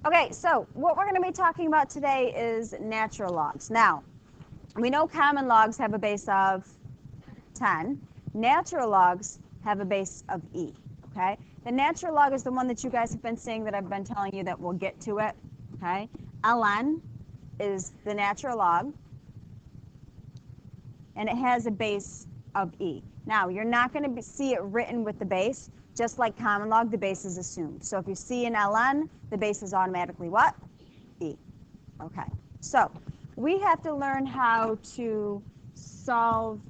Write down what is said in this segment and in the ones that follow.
Okay, so what we're going to be talking about today is natural logs. Now, we know common logs have a base of 10. Natural logs have a base of e, okay? The natural log is the one that you guys have been seeing that I've been telling you that we'll get to it, okay? ln is the natural log, and it has a base of e. Now, you're not going to see it written with the base. Just like common log, the base is assumed. So if you see an ln, the base is automatically what? E. Okay. So we have to learn how to solve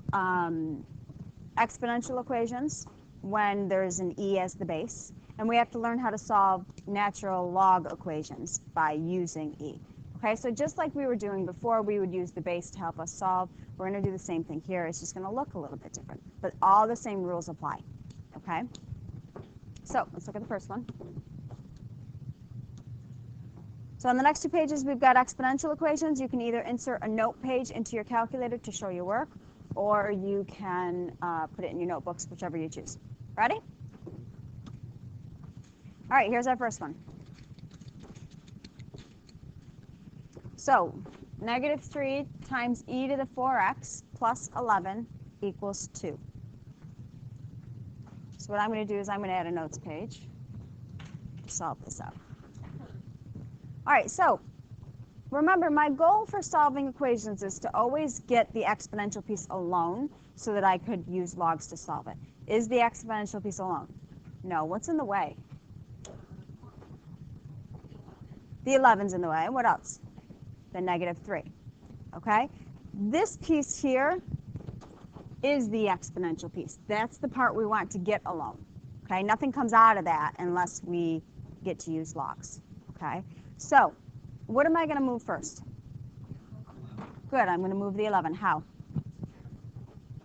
exponential equations when there's an e as the base. And we have to learn how to solve natural log equations by using e. Okay, so just like we were doing before, we would use the base to help us solve. We're going to do the same thing here. It's just going to look a little bit different. But all the same rules apply. Okay? So let's look at the first one. So on the next two pages, we've got exponential equations. You can either insert a note page into your calculator to show your work, or you can put it in your notebooks, whichever you choose. Ready? All right, here's our first one. So -3 times e to the 4x plus 11 equals 2. So what I'm going to do is I'm going to add a notes page to solve this out. All right, so remember, my goal for solving equations is to always get the exponential piece alone so that I could use logs to solve it. Is the exponential piece alone? No. What's in the way? The 11's in the way. What else? The -3. Okay? This piece here is the exponential piece. That's the part we want to get alone. Okay? Nothing comes out of that unless we get to use logs. Okay? So, what am I going to move first? Good. I'm going to move the 11. How?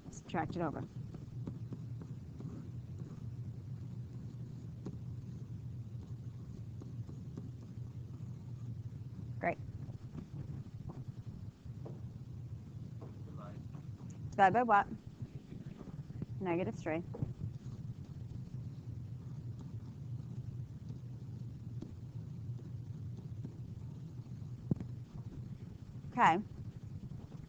Subtract it over. Great. Divide by what? -3. Okay.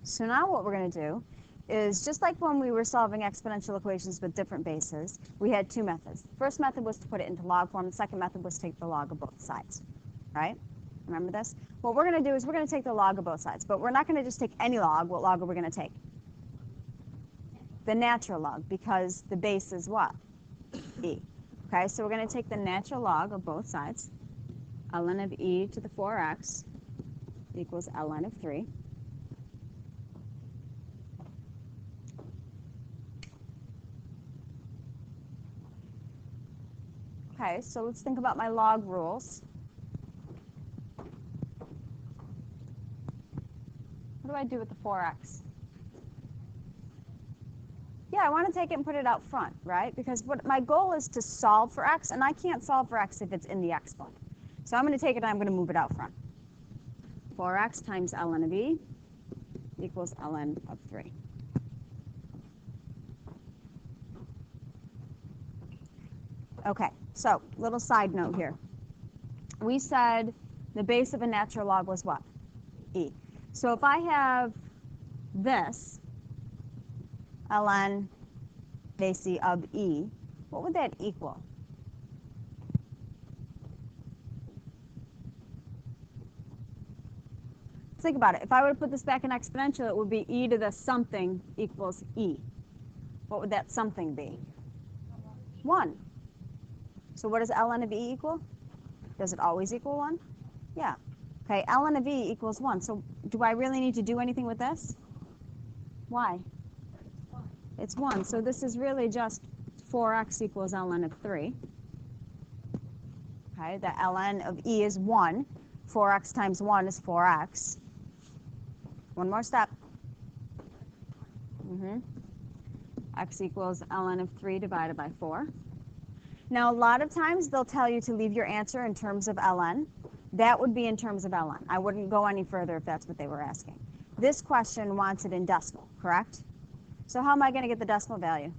So now what we're going to do is, just like when we were solving exponential equations with different bases, we had two methods. The first method was to put it into log form. The second method was to take the log of both sides. Right? Remember this? What we're going to do is we're going to take the log of both sides, but we're not going to just take any log. What log are we going to take? The natural log, because the base is what? E. Okay, so we're going to take the natural log of both sides. ln of e to the 4x equals ln of 3. Okay, so let's think about my log rules. What do I do with the 4x? Yeah, I want to take it and put it out front, right? Because what my goal is to solve for x, and I can't solve for x if it's in the exponent. So I'm going to take it and I'm going to move it out front. 4x times ln of e equals ln of 3. Okay, so little side note here. We said the base of a natural log was what? E. So if I have this, ln base of e, what would that equal? Think about it. If I were to put this back in exponential, it would be e to the something equals e. What would that something be? 1. So what does ln of e equal? Does it always equal 1? Yeah. Okay, ln of e equals 1. So do I really need to do anything with this? Why? It's 1. So this is really just 4x equals ln of 3. Okay, the ln of e is 1. 4x times 1 is 4x. One more step. X equals ln of 3 divided by 4. Now, a lot of times they'll tell you to leave your answer in terms of ln. That would be in terms of ln. I wouldn't go any further if that's what they were asking. This question wants it in decimal, correct? So how am I going to get the decimal value?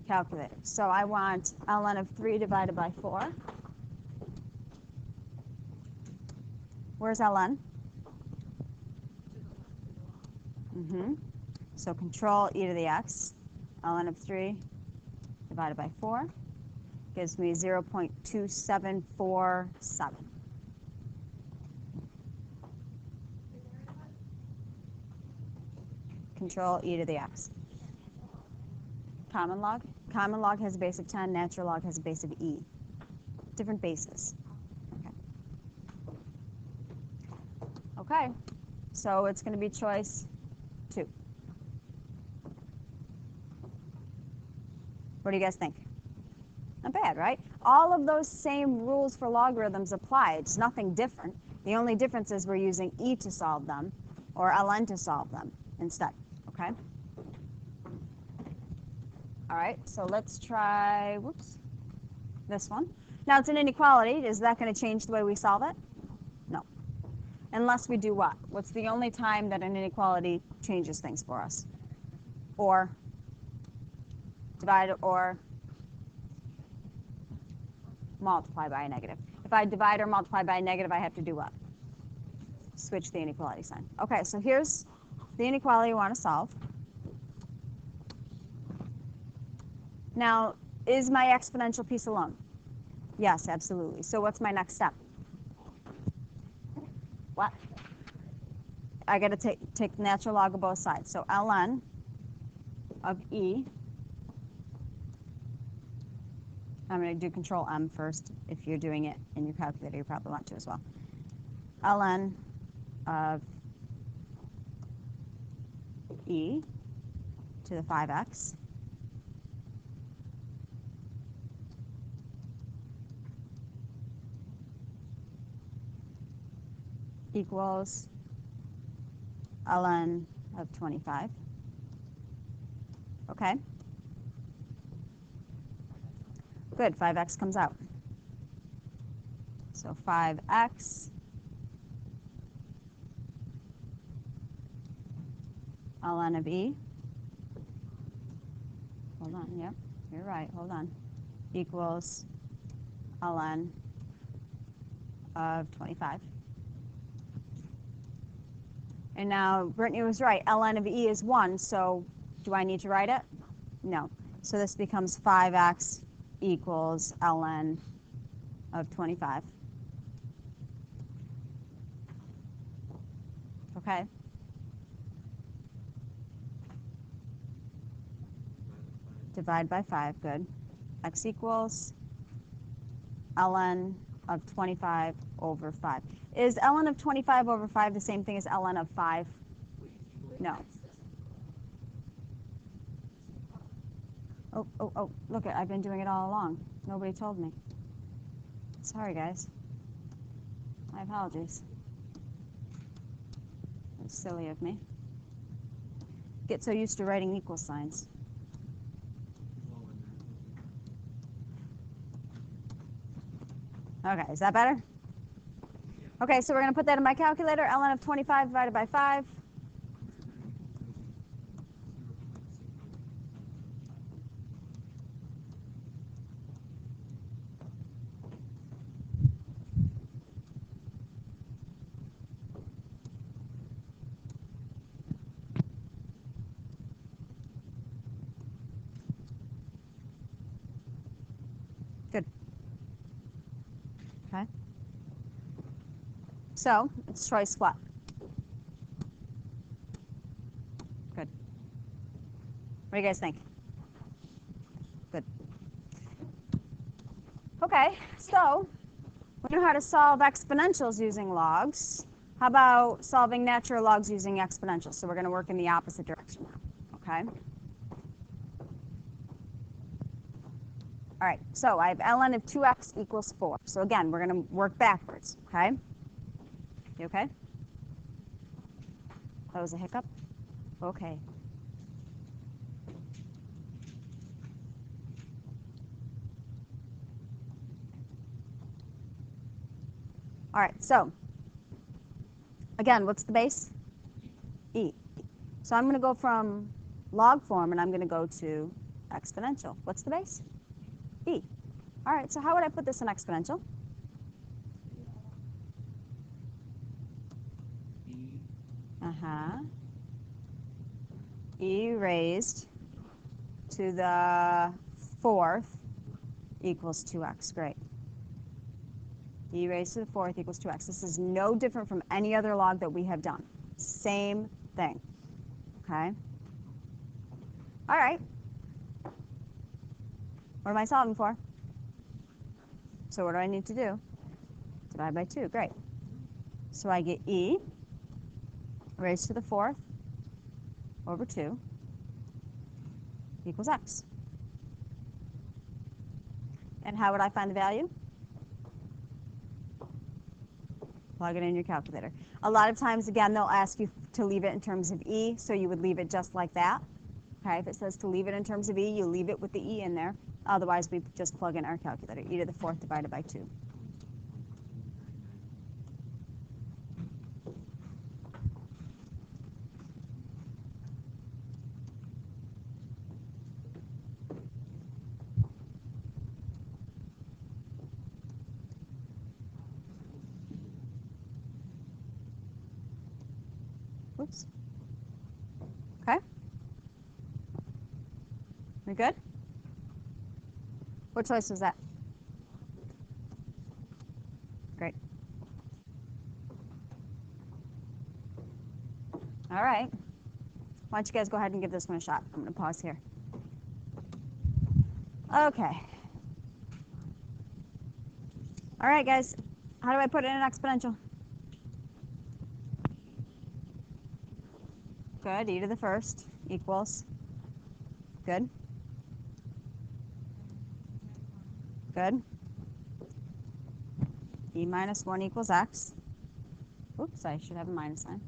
Calculator. So I want ln of 3 divided by 4. Where's ln? So control e to the x, ln of 3 divided by 4 gives me 0.2747. Control e to the x. Common log? Common log has a base of 10, natural log has a base of e. Different bases. Okay, so it's going to be choice 2. What do you guys think? Not bad, right? All of those same rules for logarithms apply. It's nothing different. The only difference is we're using e to solve them or ln to solve them instead, okay? All right, so let's try, this one. Now it's an inequality. Is that going to change the way we solve it? No. Unless we do what? What's the only time that an inequality changes things for us? Or divide or multiply by a negative. If I divide or multiply by a negative, I have to do what? Switch the inequality sign. Okay, so here's the inequality you want to solve. Now, is my exponential piece alone? Yes, absolutely. So what's my next step? What? I got to take the natural log of both sides. So ln of e. I'm going to do control M first. If you're doing it in your calculator, you probably want to as well. ln of e to the 5x equals ln of 25. Okay. Good, 5x comes out. So 5x ln of e. Hold on, yep, you're right, hold on. Equals ln of 25. And now Brittany was right, ln of e is 1, so do I need to write it? No. So this becomes 5x equals ln of 25. Okay. Divide by 5, good. X equals ln of 25 over 5. Is ln of 25 over 5 the same thing as ln of 5? No. Oh, look, I've been doing it all along. Nobody told me. Sorry, guys. My apologies. That's silly of me. Get so used to writing equal signs. Okay, is that better? Okay, so we're going to put that in my calculator. ln of 25 divided by 5. Good. Okay. So it's choice what? Good. What do you guys think? Good. Okay, so we know how to solve exponentials using logs. How about solving natural logs using exponentials? So we're going to work in the opposite direction now, okay? All right, so I have ln of 2x equals 4. So again, we're going to work backwards, okay? You okay? That was a hiccup? Okay. All right, so again, what's the base? E. So I'm going to go from log form and I'm going to go to exponential. What's the base? E. All right, so how would I put this in exponential? E raised to the fourth equals 2x. Great. E raised to the fourth equals 2x. This is no different from any other log that we have done. Same thing. Okay? All right. What am I solving for? So what do I need to do? Divide by 2. Great. So I get E raised to the fourth over 2 equals x. And how would I find the value? Plug it in your calculator. A lot of times, again, they'll ask you to leave it in terms of E, so you would leave it just like that. Okay, if it says to leave it in terms of E, you leave it with the E in there. Otherwise, we just plug in our calculator, e to the fourth divided by 2. Oops. Okay. We good? What choice was that? Great. All right. Why don't you guys go ahead and give this one a shot? I'm going to pause here. Okay. All right, guys. How do I put it in an exponential? Good. E to the first equals. Good. Good. E minus 1 equals x. Oops, I should have a minus sign.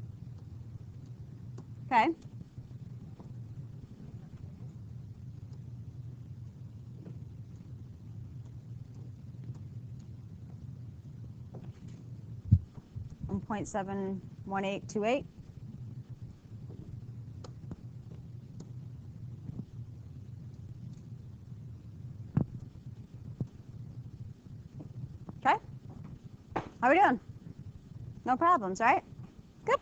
Okay. And 0.71828. Okay. How are we doing? No problems, right? Good.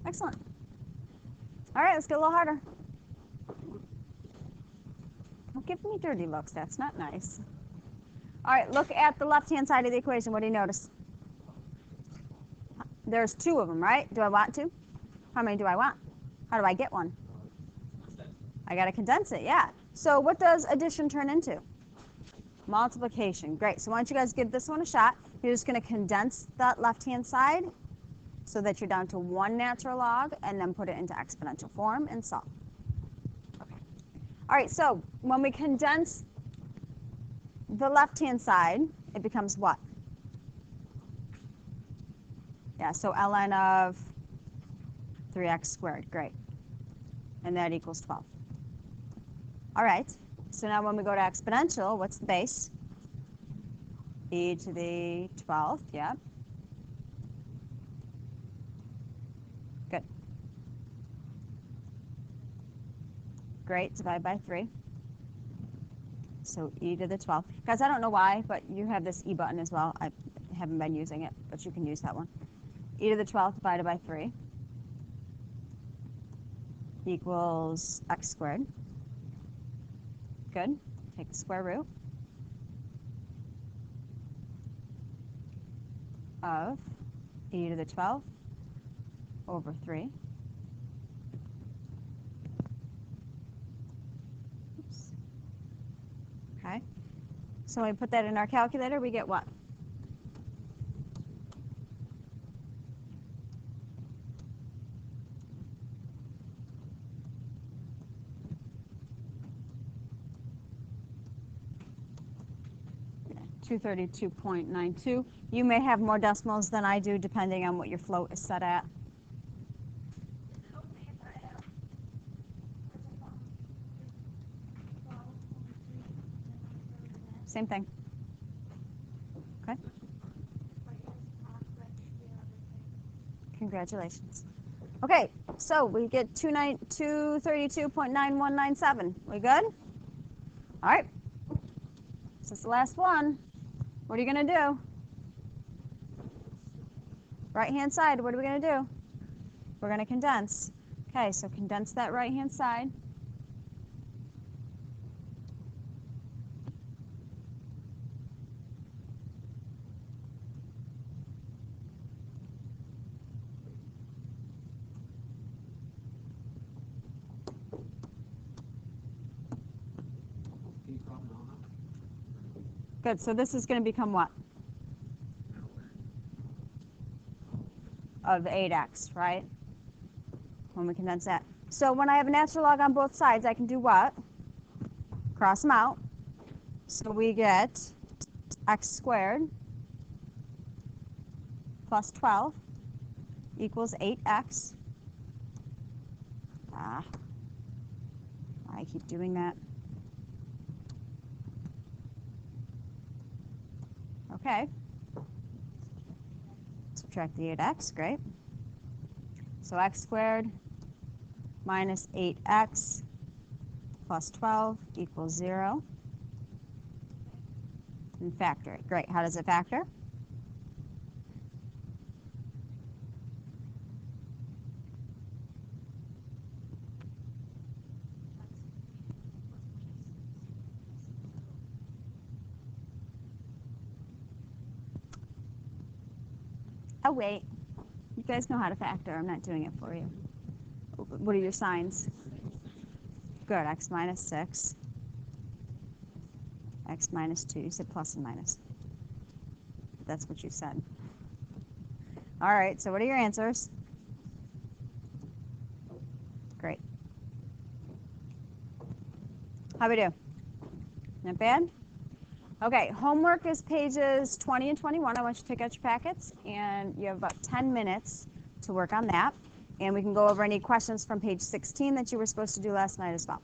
Excellent. All right, let's get a little harder. Don't give me dirty looks. That's not nice. All right, look at the left-hand side of the equation. What do you notice? There's 2 of them, right? Do I want 2? How many do I want? How do I get one? I got to condense it, yeah. So what does addition turn into? Multiplication. Great. So why don't you guys give this one a shot. You're just going to condense that left-hand side so that you're down to 1 natural log, and then put it into exponential form and solve. Okay. All right, so when we condense the left-hand side, it becomes what? Yeah, so ln of 3x squared. Great. And that equals 12. All right, so now when we go to exponential, what's the base? E to the 12th, yeah. Good. Great, divide by 3. So e to the 12th. Guys, I don't know why, but you have this e button as well. I haven't been using it, but you can use that one. E to the 12th divided by 3 equals x squared. Good. Take the square root of e to the 12th over 3. Oops. Okay. So when we put that in our calculator, we get what? Yeah, 232.92. You may have more decimals than I do, depending on what your float is set at. Same thing. Okay. Congratulations. Okay, so we get 232.9197. We good? All right. This is the last one. What are you going to do? Right-hand side, what are we going to do? we're going to condense. Okay, so condense that right-hand side. Good, so this is going to become what? Of 8x, right? When we condense that. So when I have a natural log on both sides, I can do what? Cross them out. So we get x squared plus 12 equals 8x. I keep doing that. Okay. Subtract the 8x, great. So x squared minus 8x plus 12 equals 0. And factor it. Great. How does it factor? Oh, wait. You guys know how to factor. I'm not doing it for you. What are your signs? Good. X minus 6. X minus 2. You said plus and minus. That's what you said. All right. So what are your answers? Great. How we do? Not bad? Okay, homework is pages 20 and 21. I want you to take out your packets, and you have about 10 minutes to work on that. And we can go over any questions from page 16 that you were supposed to do last night as well.